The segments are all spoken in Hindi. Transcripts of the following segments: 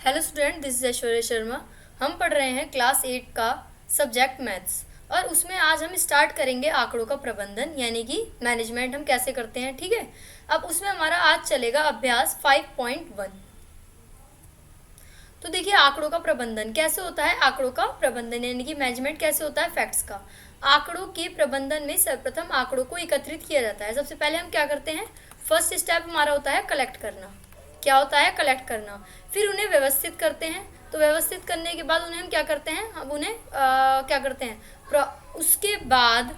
Hello student, this is Aishwarya Sharma. हम पढ़ रहे हैं क्लास 8 का सब्जेक्ट मैथ्स और उसमें आज हम स्टार्ट करेंगे आंकड़ों का प्रबंधन यानी कि मैनेजमेंट हम कैसे करते हैं। ठीक है, अब उसमें हमारा आज चलेगा अभ्यास 5.1। तो देखिए आंकड़ों का प्रबंधन कैसे होता है। आंकड़ों का प्रबंधन यानी कि मैनेजमेंट कैसे होता है फैक्ट्स का। आंकड़ों के प्रबंधन में सर्वप्रथम आंकड़ों को एकत्रित किया जाता है। सबसे पहले हम क्या करते हैं, फर्स्ट स्टेप हमारा होता है कलेक्ट करना। क्या होता है, कलेक्ट करना। फिर उन्हें व्यवस्थित करते हैं। तो व्यवस्थित करने के बाद उन्हें हम क्या करते हैं, हम उन्हें क्या करते हैं, उसके बाद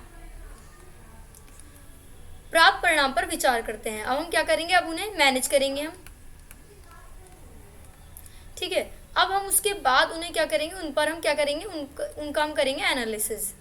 प्राप्त परिणाम पर विचार करते हैं। अब हम क्या करेंगे, अब उन्हें मैनेज करेंगे हम। ठीक है, अब हम उसके बाद उन्हें क्या करेंगे, उन पर हम क्या करेंगे, उनका हम करेंगे एनालिसिस।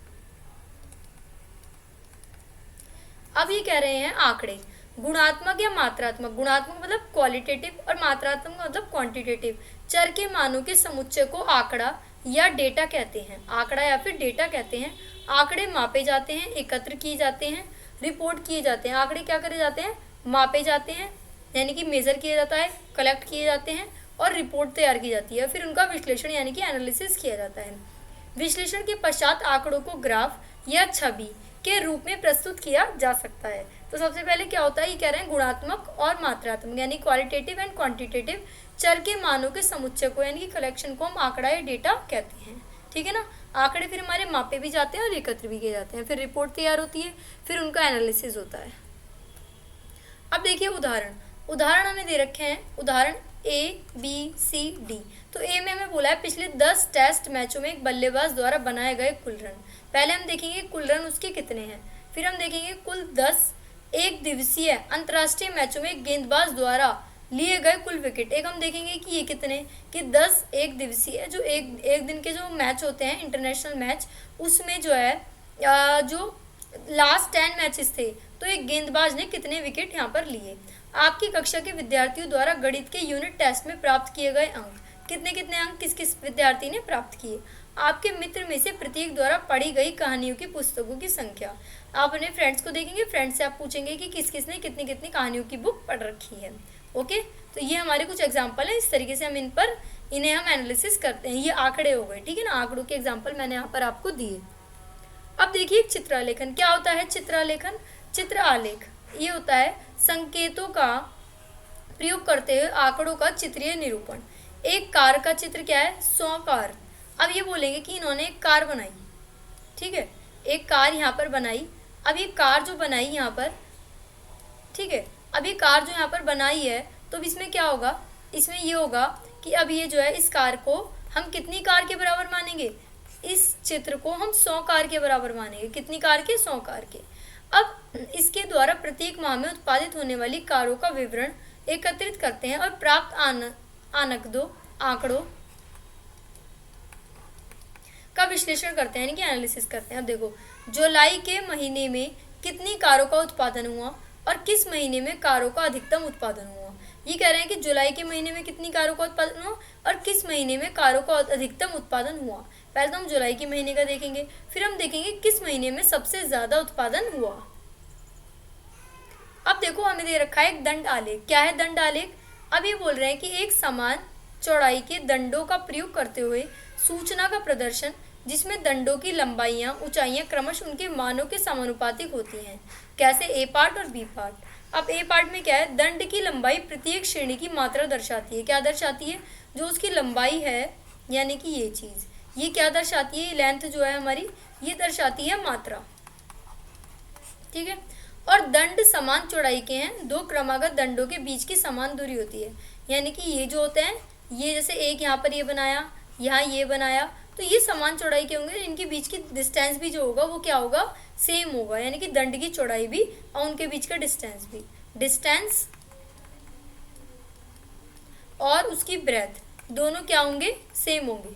अब ये कह रहे हैं आंकड़े गुणात्मक या मात्रात्मक। गुणात्मक मतलब क्वालिटेटिव और मात्रात्मक मतलब क्वांटिटेटिव। चर के मानों के समुच्चय को आंकड़ा या डेटा कहते हैं। आंकड़ा या फिर डेटा कहते हैं। आंकड़े मापे जाते हैं, एकत्र किए जाते हैं, रिपोर्ट किए जाते हैं। आंकड़े क्या करे जाते हैं, मापे जाते हैं यानी कि मेजर किया जाता है, कलेक्ट किए जाते हैं और रिपोर्ट तैयार की जाती है। फिर उनका विश्लेषण यानी कि एनालिसिस किया जाता है। विश्लेषण के पश्चात आंकड़ों को ग्राफ या छवि के रूप में प्रस्तुत किया जा सकता है। तो सबसे पहले क्या होता है, ये कह रहे हैं गुणात्मक और मात्रात्मक यानी क्वालिटेटिव एंड क्वांटिटेटिव चर के मानों के समुच्चय को यानी कि कलेक्शन को हम आंकड़ा या डेटा कहते हैं। ठीक है ना। आंकड़े फिर हमारे मापे भी जाते हैं और एकत्र भी किए जाते हैं। फिर रिपोर्ट तैयार होती है, फिर उनका एनालिसिस होता है। अब देखिए उदाहरण हमें दे रखे हैं। उदाहरण ABCD। तो ए में हमें बोला है पिछले 10 टेस्ट मैचों में एक बल्लेबाज द्वारा बनाए गए कुल रन। पहले हम देखेंगे कुल रन उसके कितने हैं, फिर हम देखेंगे कुल 10 एक दिवसीय अंतर्राष्ट्रीय मैचों में एक गेंदबाज द्वारा लिए गए कुल विकेट। एक हम देखेंगे कि ये कितने, कि 10 एक दिवसीय जो एक दिन के जो मैच होते हैं इंटरनेशनल मैच, उसमें जो है जो लास्ट 10 मैचेस थे तो एक गेंदबाज ने कितने विकेट यहाँ पर लिए। आपकी कक्षा के विद्यार्थियों द्वारा गणित के यूनिट टेस्ट में प्राप्त किए गए अंक कितने कितने अंक किस किस विद्यार्थी ने प्राप्त किए। आपके मित्र में से प्रत्येक द्वारा पढ़ी गई कहानियों की पुस्तकों की संख्या। आप अपने फ्रेंड्स को देखेंगे, फ्रेंड्स से आप पूछेंगे कि किस किस ने कितनी कितनी कहानियों की बुक पढ़ रखी है। ओके, तो ये हमारे कुछ एग्जाम्पल है। इस तरीके से हम इन्हें हम एनालिसिस करते हैं। ये आंकड़े हो गए। ठीक है ना, आंकड़ों के एग्जाम्पल मैंने यहाँ पर आपको दिए। अब देखिए चित्रालेखन क्या होता है। चित्रालेखन, चित्र आलेख, ये होता है संकेतों का प्रयोग करते हुए आंकड़ों का चित्रीय निरूपण। एक कार का चित्र क्या है, 100 कार। अब ये बोलेंगे कि इन्होंने एक कार बनाई। ठीक है, एक कार यहाँ पर बनाई। अब ये कार जो बनाई यहाँ पर, ठीक है, अब ये कार जो यहाँ पर बनाई है तो इसमें क्या होगा, इसमें ये होगा कि अब ये जो है इस कार को हम कितनी कार के बराबर मानेंगे, इस चित्र को हम 100 कार के बराबर मानेंगे। कितनी कार के, 100 कार के। अब इसके द्वारा प्रत्येक माह में उत्पादित होने वाली कारों का विवरण एकत्रित करते हैं और प्राप्त आंकड़ों का विश्लेषण करते हैं यानी कि एनालिसिस करते हैं। अब देखो जुलाई के महीने में कितनी कारों का उत्पादन हुआ और किस महीने में कारों का अधिकतम उत्पादन हुआ। ये कह रहे हैं कि जुलाई के महीने में कितनी कारों का उत्पादन हुआ और किस महीने में कारों का अधिकतम उत्पादन हुआ। पहले तो हम जुलाई के महीने का देखेंगे, फिर हम देखेंगे किस महीने में सबसे ज्यादा उत्पादन हुआ। अब देखो हमें दे रखा है एक दंड आलेख। क्या है दंड आलेख, अब ये बोल रहे हैं कि एक समान चौड़ाई के दंडों का प्रयोग करते हुए सूचना का प्रदर्शन जिसमें दंडों की लंबाइयां ऊंचाइयां क्रमश उनके मानों के समानुपातिक होती हैं। कैसे, ए पार्ट और बी पार्ट। अब ए पार्ट में क्या है, दंड की लंबाई प्रत्येक श्रेणी की मात्रा दर्शाती है। क्या दर्शाती है, जो उसकी लंबाई है यानी कि ये चीज, ये क्या दर्शाती है, लेंथ जो है हमारी, ये दर्शाती है मात्रा। ठीक है, और दंड समान चौड़ाई के हैं। दो क्रमागत दंडों के बीच की समान दूरी होती है यानी कि ये जो होते हैं, ये जैसे एक यहाँ पर ये बनाया, यहाँ ये बनाया, तो ये समान चौड़ाई के होंगे। इनके बीच की डिस्टेंस भी जो होगा वो क्या होगा, सेम होगा यानी कि दंड की चौड़ाई भी और उनके बीच का डिस्टेंस भी, डिस्टेंस और उसकी ब्रेथ दोनों क्या होंगे, सेम होंगे।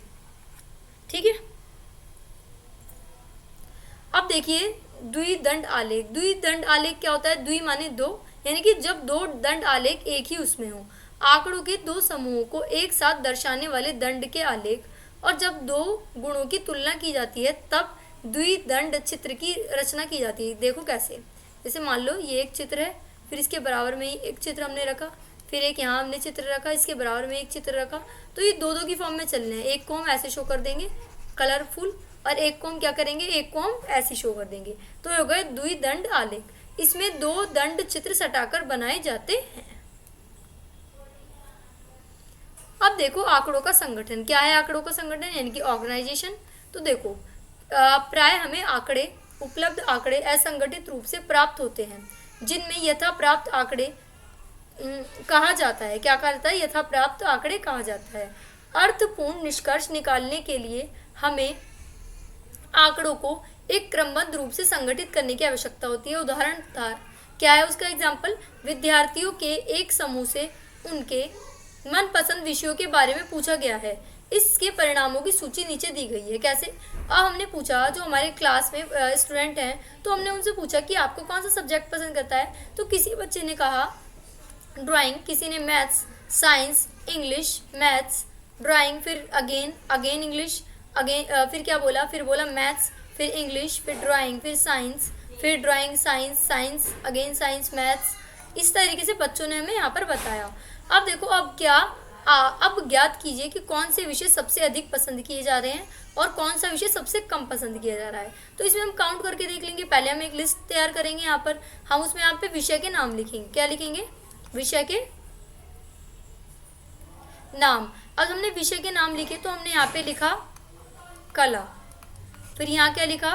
ठीक है, अब देखिए द्विदंड आलेख। द्विदंड आलेख क्या होता है, द्वि माने दो यानी कि जब दो दंड आलेख एक ही उसमें हो। आंकड़ों के दो समूहों को एक साथ दर्शाने वाले दंड के आलेख, और जब दो गुणों की तुलना की जाती है तब द्विदंड चित्र की रचना की जाती है। देखो कैसे, जैसे मान लो ये एक चित्र है, फिर इसके बराबर में ही एक चित्र हमने रखा, फिर एक यहाँ हमने चित्र रखा, इसके बराबर में एक चित्र रखा, तो ये दो दो की फॉर्म में चलने हैं। एक को हम ऐसे शो कर देंगे कलरफुल, और एक को हम क्या करेंगे, एक को हम ऐसे शो कर देंगे, तो हो गए द्विदंड आलेख। इसमें दो दंड चित्र सटाकर बनाए जाते हैं। अब देखो आंकड़ों का संगठन क्या है। आंकड़ों का संगठन यानी कि ऑर्गेनाइजेशन। तो देखो प्राय हमें आंकड़े, उपलब्ध आंकड़े असंगठित रूप से प्राप्त होते हैं, जिनमें यथा प्राप्त आंकड़े कहा जाता है। क्या कहा जाता है, यथा प्राप्त आंकड़े कहा जाता है। अर्थपूर्ण निष्कर्ष निकालने के लिए हमें आंकड़ों को एक क्रमबद्ध रूप से संगठित करने की आवश्यकता होती है। उदाहरण क्या है उसका एग्जाम्पल, विद्यार्थियों के एक समूह से उनके मनपसंद विषयों के बारे में पूछा गया है। इसके परिणामों की सूची नीचे दी गई है। कैसे, अब हमने पूछा, जो हमारे क्लास में स्टूडेंट हैं, तो हमने उनसे पूछा कि आपको कौन सा सब्जेक्ट पसंद करता है। तो किसी बच्चे ने कहा ड्राइंग, किसी ने maths, science, English, maths, drawing, फिर अगेन इंग्लिश, फिर क्या बोला, फिर बोला मैथ्स, फिर इंग्लिश, फिर ड्राइंग, फिर साइंस, फिर drawing, science, science, again science, maths. इस तरीके से बच्चों ने हमें यहाँ पर बताया। अब देखो अब ज्ञात कीजिए कि कौन से विषय सबसे अधिक पसंद किए जा रहे हैं और कौन सा विषय सबसे कम पसंद किया जा रहा है। तो इसमें हम काउंट करके देख लेंगे। पहले हम एक लिस्ट तैयार करेंगे, यहाँ पर हम उसमें यहाँ पे विषय के नाम लिखेंगे। क्या लिखेंगे, विषय के नाम। अब हमने विषय के नाम लिखे, तो हमने यहाँ पे लिखा कला, फिर यहाँ क्या लिखा,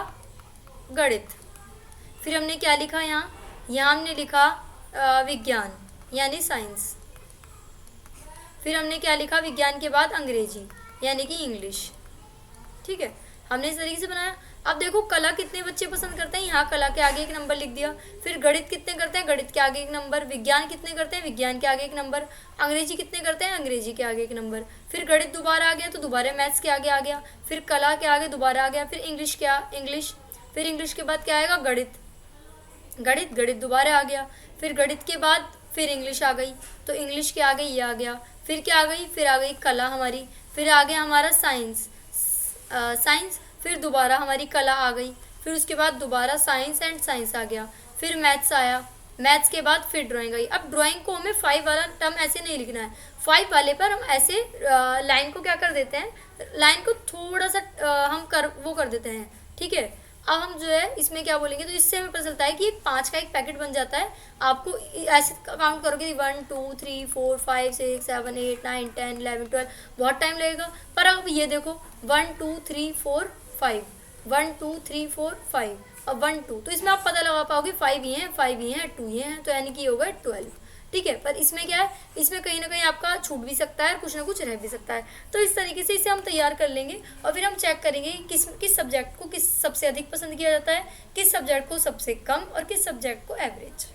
गणित, फिर हमने क्या लिखा, यहाँ हमने लिखा विज्ञान यानी साइंस, फिर हमने क्या लिखा, विज्ञान के बाद अंग्रेजी यानी कि इंग्लिश। ठीक है, हमने इस तरीके से बनाया। अब देखो कला कितने बच्चे पसंद करते हैं, यहाँ कला के आगे एक नंबर लिख दिया। फिर गणित कितने करते हैं, गणित के आगे एक नंबर। विज्ञान कितने करते हैं, विज्ञान के आगे एक नंबर। अंग्रेजी कितने करते हैं, अंग्रेजी के आगे एक नंबर। फिर गणित दोबारा आ गया, तो दोबारा मैथ्स के आगे आ गया। फिर कला के आगे दोबारा आ गया। फिर इंग्लिश, फिर इंग्लिश के बाद क्या आएगा, गणित, गणित दोबारा आ गया। फिर गणित के बाद फिर इंग्लिश आ गई, तो इंग्लिश के आगे ये आ गया। फिर क्या आ गई, फिर आ गई कला हमारी। फिर आ गया हमारा साइंस, फिर दोबारा हमारी कला आ गई। फिर उसके बाद दोबारा साइंस एंड साइंस आ गया। फिर मैथ्स आया, मैथ्स के बाद फिर ड्राइंग आई। अब ड्राइंग को हमें 5 वाला टर्म ऐसे नहीं लिखना है। 5 वाले पर हम ऐसे लाइन को क्या कर देते हैं, लाइन को थोड़ा सा हम कर देते हैं। ठीक है, अब हम जो है इसमें क्या बोलेंगे, तो इससे हमें पता चलता है कि एक 5 का एक पैकेट बन जाता है। आपको ऐसे काउंट करोगे 1 2 3 4 5 6 7 8 9 10 11 12, बहुत टाइम लगेगा। पर अब ये देखो 1 2 3 4 5, 1 2 3 4 5, अब 1 2, तो इसमें आप पता लगा पाओगे 5 ये हैं, 5 ये हैं, 2 ये हैं, तो यानी कि होगा 12। ठीक है, पर इसमें क्या है, इसमें कहीं ना कहीं आपका छूट भी सकता है, कुछ ना कुछ रह भी सकता है। तो इस तरीके से इसे हम तैयार कर लेंगे और फिर हम चेक करेंगे किस सब्जेक्ट को किस सबसे अधिक पसंद किया जाता है, किस सब्जेक्ट को सबसे कम और किस सब्जेक्ट को एवरेज।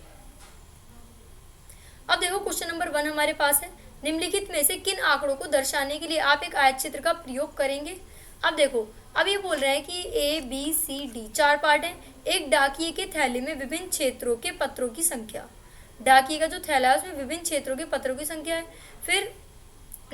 अब देखो क्वेश्चन नंबर 1 हमारे पास है, निम्नलिखित में से किन आंकड़ों को दर्शाने के लिए आप एक आयत चित्र का प्रयोग करेंगे। अब देखो, अब ये बोल रहे हैं कि ABCD 4 पार्ट है। एक डाकिये के थैले में विभिन्न क्षेत्रों के पत्रों की संख्या, डाकिये का जो थैला है उसमें विभिन्न क्षेत्रों के पत्रों की संख्या है। फिर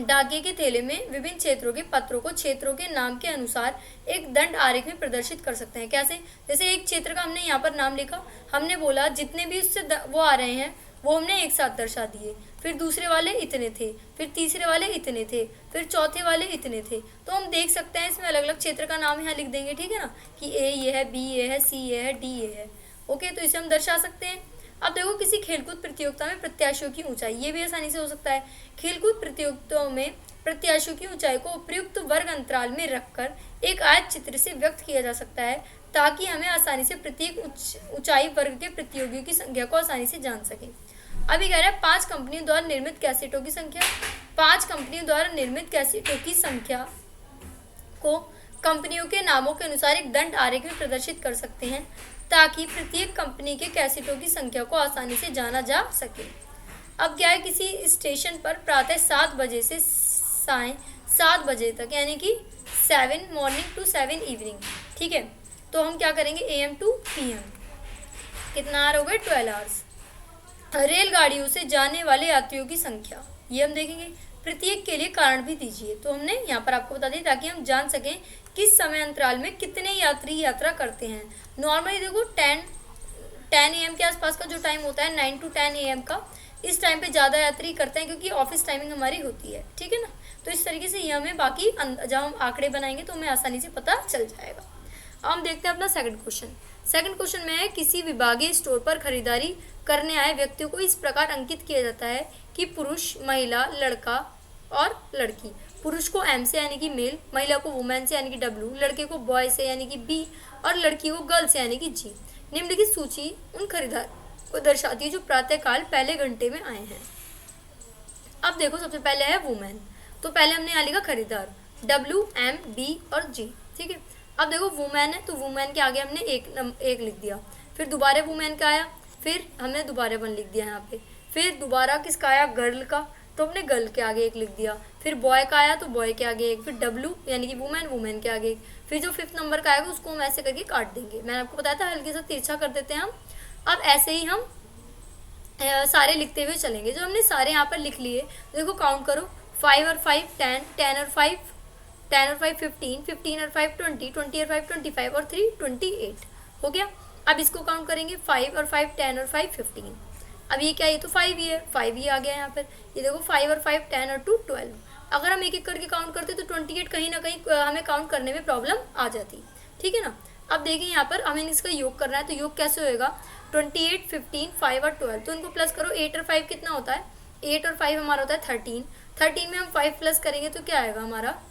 डाकिये के थैले में विभिन्न क्षेत्रों के पत्रों को क्षेत्रों के नाम के अनुसार एक दंड आरेख में प्रदर्शित कर सकते हैं। कैसे, जैसे एक क्षेत्र का हमने यहाँ पर नाम लिखा, हमने बोला जितने भी उससे वो आ रहे हैं वो हमने एक साथ दर्शा दिए। फिर दूसरे वाले इतने थे, फिर तीसरे वाले इतने थे, फिर चौथे वाले इतने थे। तो हम देख सकते हैं इसमें अलग अलग क्षेत्र का नाम यहाँ लिख देंगे। ठीक है ना, कि A ये है, B ये है, C ये है, D ये है। ओके, तो इसे हम दर्शा सकते हैं। अब देखो किसी खेलकूद प्रतियोगिता में प्रत्याशियों की ऊंचाई, ये भी आसानी से हो सकता है। खेलकूद प्रतियोगिताओं में प्रत्याशियों की ऊंचाई को उपयुक्त वर्ग अंतराल में रखकर एक आयत चित्र से व्यक्त किया जा सकता है, ताकि हमें आसानी से प्रत्येक ऊंचाई वर्ग के प्रतियोगियों की संख्या को आसानी से जान सकें। अभी कह रहा है 5 कंपनियों द्वारा निर्मित कैसेटों की संख्या। 5 कंपनियों द्वारा निर्मित कैसेटों की संख्या को कंपनियों के नामों के अनुसार एक दंड आरेख में प्रदर्शित कर सकते हैं, ताकि प्रत्येक कंपनी के कैसेटों की संख्या को आसानी से जाना जा सके। अब क्या है, किसी स्टेशन पर प्रातः 7 बजे से सायं 7 बजे तक, यानी कि 7 मॉर्निंग टू 7 इवनिंग। ठीक है, तो हम क्या करेंगे, AM टू PM, कितना आवर हो गए, 12 आवर्स। रेलगाड़ियों से जाने वाले यात्रियों की संख्या, ये हम देखेंगे। प्रत्येक के लिए कारण भी दीजिए, तो हमने यहाँ पर आपको बता दिया ताकि हम जान सकें किस समय अंतराल में कितने यात्री यात्रा करते हैं। नॉर्मली देखो 10 AM के आसपास का जो टाइम होता है, 9 to 10 AM का, इस टाइम पे ज़्यादा यात्री करते हैं क्योंकि ऑफिस टाइमिंग हमारी होती है, ठीक है ना। तो इस तरीके से ये हमें बाकी जब हम आंकड़े बनाएंगे तो हमें आसानी से पता चल जाएगा। अब हम देखते हैं अपना सेकंड क्वेश्चन। सेकंड क्वेश्चन में है, किसी विभागीय स्टोर पर खरीदारी करने आए व्यक्तियों को इस प्रकार अंकित किया जाता है कि पुरुष, महिला, लड़का और लड़की। पुरुष को एम से यानी कि मेल, महिला को वुमेन से यानी कि डब्ल्यू, लड़के को बॉय से यानी कि बी और लड़की को गर्ल से यानी कि जी। निम्नलिखित सूची उन खरीदार को दर्शाती है जो प्रातःकाल पहले घंटे में आए हैं। अब देखो, सबसे पहले है वुमेन, तो पहले हमने यहाँ लिखा खरीदार, डब्ल्यू, एम, बी और जी, ठीक है। अब देखो वुमेन है तो वुमेन के आगे हमने एक लिख दिया, फिर दोबारा वुमेन का आया, फिर हमने दोबारा 1 लिख दिया यहाँ पे, फिर दोबारा किसका आया, गर्ल का, तो हमने गर्ल के आगे 1 लिख दिया, फिर बॉय का आया तो बॉय के आगे 1, फिर डब्ल्यू यानी कि वुमेन के आगे 1, फिर जो 5th नंबर का आएगा उसको हम ऐसे करके काट देंगे। मैंने आपको बताया था हल्के सा तिरछा कर देते हैं हम। अब ऐसे ही हम सारे लिखते हुए चलेंगे। जो हमने सारे यहाँ पर लिख लिए, देखो काउंट करो, 5 और 5 10, 10 और 5 15, 15 और 5 20, 20 और 5 25 और 3 28 हो गया। अब इसको काउंट करेंगे, 5 और 5 10 और 5 15। अब ये क्या है, ये तो 5 ही है, 5 ही आ गया यहाँ पर। ये देखो 5 और 5 10 और 2 12। अगर हम एक एक करके काउंट करते तो 28 कहीं ना कहीं हमें काउंट करने में प्रॉब्लम आ जाती, ठीक है ना। अब देखिए यहाँ पर हमें इसका योग करना है, तो योग कैसे होएगा, 28, 15, 5 और 12, तो इनको प्लस करो। 8 और 5 कितना होता है, 8 और 5 हमारा होता है 13, 13 में हम 5 प्लस करेंगे तो क्या आएगा हमारा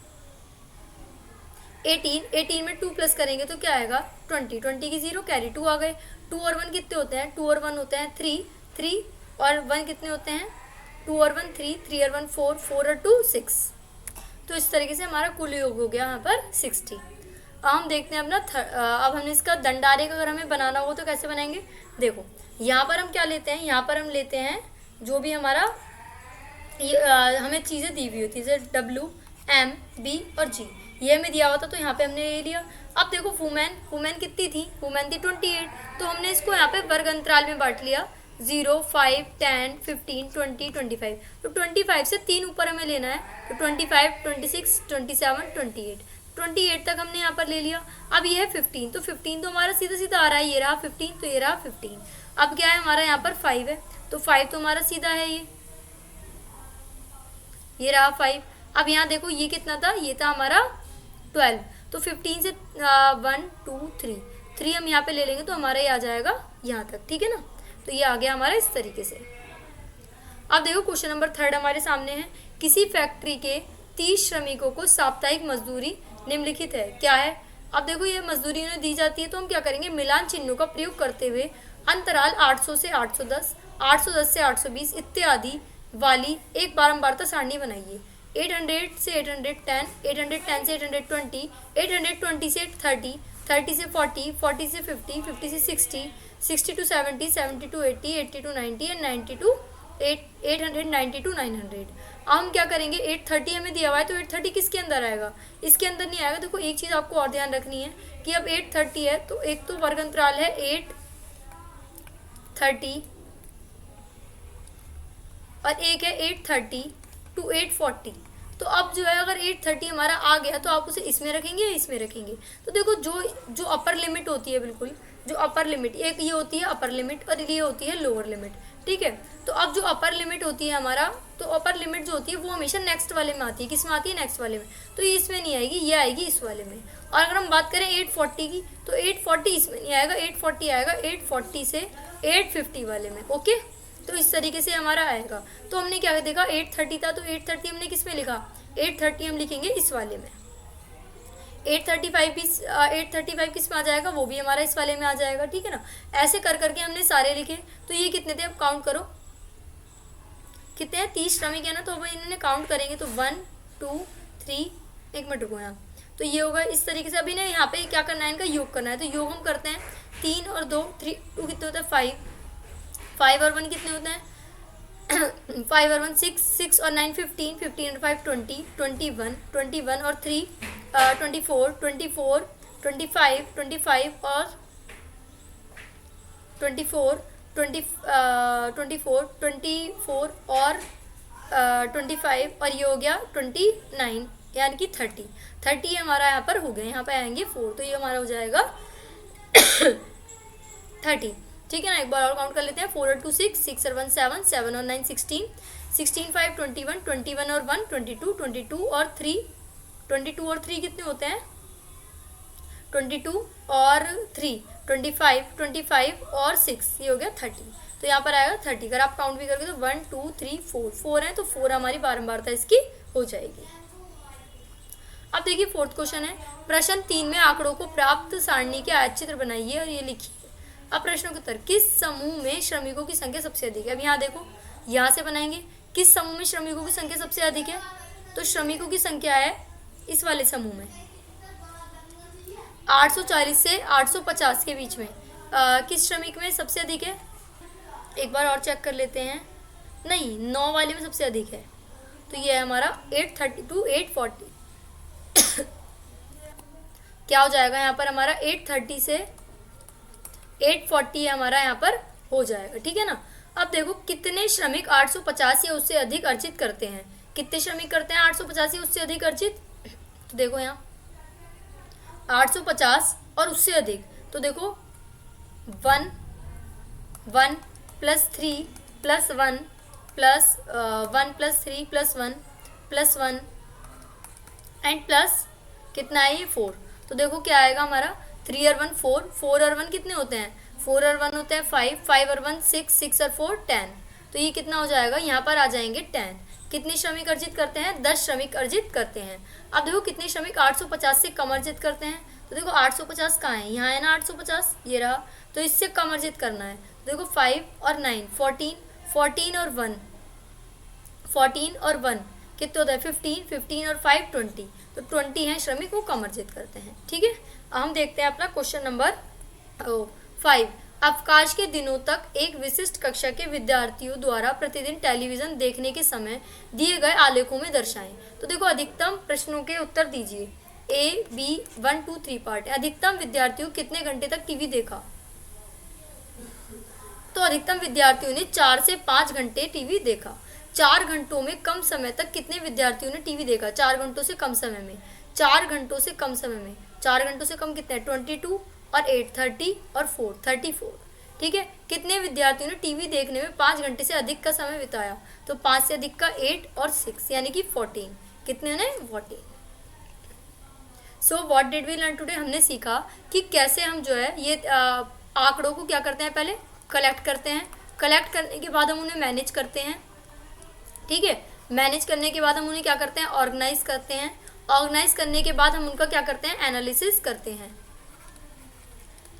18, 18 में 2 प्लस करेंगे तो क्या आएगा 20, 20 की 0 कैरी 2 आ गए। 2 और 1 कितने होते हैं, 2 और 1 होते हैं 3, 3 और 1 कितने होते हैं, 2 और 1 3, 3 और 1 4, 4 और 2 6। तो इस तरीके से हमारा कुल योग हो गया यहाँ पर 60। अब हम देखते हैं अपना अब हमने इसका दंडारेख अगर हमें बनाना हो तो कैसे बनाएंगे। देखो यहाँ पर हम क्या लेते हैं, यहाँ पर हम लेते हैं जो भी हमारा हमें चीज़ें दी हुई होती है, जैसे डब्ल्यू, एम, बी और जी, ये हमें दिया हुआ था तो यहाँ पे हमने ले लिया। अब देखो वुमेन कितनी थी, वुमेन थी 28, तो हमने इसको यहाँ पे वर्ग अंतराल में बांट लिया, 0, 5, 10, 15, 20, 25। तो 25 से 3 ऊपर हमें लेना है, तो 25, 26, 27, 28, 28 तक हमने यहाँ पर ले लिया। अब ये है 15, तो 15 तो हमारा सीधा सीधा आ रहा है, ये रहा 15, तो ये रहा 15। अब क्या है हमारा यहाँ पर 5 है, तो 5 तो हमारा सीधा है, ये रहा 5। अब यहाँ देखो ये कितना था, ये था हमारा 12, तो 15 से 1 2 3 हम यहाँ पे ले लेंगे तो हमारा ये आ जाएगा यहाँ तक, ठीक है ना। तो ये आ गया हमारा इस तरीके से। अब देखो क्वेश्चन नंबर 3 हमारे सामने है, किसी फैक्ट्री के 30 श्रमिकों को साप्ताहिक मजदूरी निम्नलिखित है, क्या है। अब देखो ये मजदूरी उन्हें दी जाती है, तो हम क्या करेंगे, मिलान चिन्हों का प्रयोग करते हुए अंतराल 800 से 810, 810 से 820 इत्यादि वाली एक बारंबारता सारणी बनाइए। 800 से 810, 810 से 820, 820 से 30, 30 से 40, 40 से 50, 50 से 60, 60 to 70, 70 to 80, 80 to 90 and 90 to 890 to 900। अब हम क्या करेंगे, 830 हमें दिया हुआ है तो 830 किसके अंदर आएगा, इसके अंदर नहीं आएगा। देखो एक चीज़ आपको और ध्यान रखनी है कि अब 830 है तो एक तो वर्ग अंतराल है 830 और एक है 830 to 840। तो अब जो है अगर 830 हमारा आ गया तो आप उसे इसमें रखेंगे या इसमें रखेंगे। तो देखो जो अपर लिमिट होती है, बिल्कुल जो अपर लिमिट, एक ये होती है अपर लिमिट और ये होती है लोअर लिमिट, ठीक है। तो अब जो अपर लिमिट होती है हमारा, तो अपर लिमिट जो होती है वो हमेशा नेक्स्ट वाले में आती है, किस में आती है, नेक्स्ट वाले में। तो ये इसमें नहीं आएगी, ये आएगी इस वाले में। और अगर हम बात करें 840 की, तो 840 इसमें नहीं आएगा, 840 आएगा 840 से 850 वाले में, ओके। तो इस तरीके से हमारा आएगा। तो हमने क्या देखा, 830 था तो 830 हमने किस में लिखा, 830 हम लिखेंगे इस वाले में। 835 किस में आ जाएगा, वो भी हमारा इस वाले में आ जाएगा, ठीक है ना। ऐसे कर करके हमने सारे लिखे। तो ये कितने थे, अब काउंट करो कितने हैं, 30 श्रमिक है ना। तो अब इन्होंने काउंट करेंगे तो 1 2 3, एक मिनट रुको यहाँ, तो ये होगा इस तरीके से। अभी ना यहाँ पे क्या करना है, इनका योग करना है। तो योग हम करते हैं, 3 और 2 3 2 कितने होता है 5, 5 और 1 कितने होते हैं 5 और 1 6, 6 और 9 15, 15 और 5 20, 21, 21 और 3 24, 24, 25, 25 और 24, 24, 24 और 25 और ये हो गया 29 यानी कि 30 हमारा यहाँ पर हो गया। यहाँ पे आएंगे 4, तो ये हमारा हो जाएगा 30। ठीक है ना, एक बार और काउंट कर लेते हैं। 4 और 2 6, 6 और 1 7, 7 और 9 16, 16 5 21, 21 और 1 22, 22 और 3, 22 और 3 कितने होते हैं? 22 और 3 25, 25 और 6 ये हो गया 30। तो यहाँ पर आएगा 30। अगर आप काउंट भी करोगे तो 1 2 3 4 4 है, तो 4 हमारी बारंबारता इसकी हो जाएगी। अब देखिए फोर्थ क्वेश्चन है, प्रश्न 3 में आंकड़ों को प्राप्त सारणी के आयतचित्र बनाइए और ये लिखिए। अब प्रश्नों के उत्तर, किस समूह में श्रमिकों की संख्या सबसे अधिक है? अब यहाँ देखो, यहाँ से बनाएंगे, किस समूह में श्रमिकों की संख्या सबसे अधिक है? तो श्रमिकों की संख्या है इस वाले समूह में 840 से 850 के बीच में। किस श्रमिक में सबसे अधिक है? एक बार और चेक कर लेते हैं। नहीं, 9 वाले में सबसे अधिक है, तो ये है हमारा 830 टू 840। क्या हो जाएगा यहाँ पर हमारा 830 से 840 हमारा यहाँ पर हो जाएगा, ठीक है ना। अब देखो कितने श्रमिक 850 या उससे अधिक अर्जित करते हैं। कितने श्रमिक करते हैं 850 या उससे अधिक अर्जित? तो देखो यहाँ 850 और उससे अधिक, तो देखो 1 1 plus 3 plus 1 plus 1 plus 3 plus 1 plus 1 and plus कितना है ये 4। तो देखो क्या आएगा हमारा 3 और 1 4, 4 और 1 कितने होते हैं? 4 और 1 होते हैं 5, 5 और 1 6, 6 और 4 10। तो ये कितना हो जाएगा? यहाँ पर आ जाएंगे 10। कितने श्रमिक अर्जित करते हैं? 10 श्रमिक अर्जित करते हैं। अब देखो कितने श्रमिक 850 से कम अर्जित करते हैं। तो देखो 850 कहाँ है? यहाँ है ना 850, ये रहा। तो इससे कम अर्जित करना है, तो देखो 5 और 9 14, 14 और 1 14 और 1 कितने होता है? 15, 15 और 5 20। तो 20 हैं श्रमिक वो कम अर्जित करते हैं, ठीक है। अब हम देखते हैं अपना क्वेश्चन नंबर 5। अवकाश के दिनों तक एक विशिष्ट कक्षा के विद्यार्थियों द्वारा प्रतिदिन टेलीविजन देखने के समय दिए गए आलेखों में दर्शाएं। तो देखो अधिकतम प्रश्नों के उत्तर दीजिए। A, B 1 2 3 पार्ट है। अधिकतम विद्यार्थियों कितने घंटे तक टीवी देखा? तो अधिकतम विद्यार्थियों ने 4 से 5 घंटे टीवी देखा। 4 घंटों में कम समय तक कितने विद्यार्थियों ने टीवी देखा? 4 घंटों से कम समय में, 4 घंटों से कम समय में, 4 घंटों से कम कितने? 22 और 8 30 और 4 34, ठीक है। कितने विद्यार्थियों ने टीवी देखने में 5 घंटे से अधिक का समय बिताया? तो 5 से अधिक का 8 और 6 यानी कि 14। कितने ने? 14। So what did we learn today? हमने सीखा कि कैसे हम जो है ये आंकड़ों को क्या करते हैं, पहले कलेक्ट करते हैं। कलेक्ट करने के बाद हम उन्हें मैनेज करते हैं, ठीक है। मैनेज करने के बाद हम उन्हें क्या करते हैं? ऑर्गेनाइज करते हैं। ऑर्गेनाइज करने के बाद हम उनका क्या करते हैं? एनालिसिस करते हैं,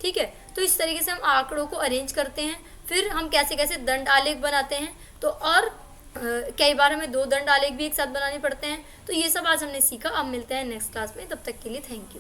ठीक है। तो इस तरीके से हम आंकड़ों को अरेंज करते हैं। फिर हम कैसे कैसे दंड आलेख बनाते हैं, तो और कई बार हमें 2 दंड आलेख भी एक साथ बनाने पड़ते हैं। तो ये सब आज हमने सीखा। अब मिलते हैं नेक्स्ट क्लास में, तब तक के लिए थैंक यू।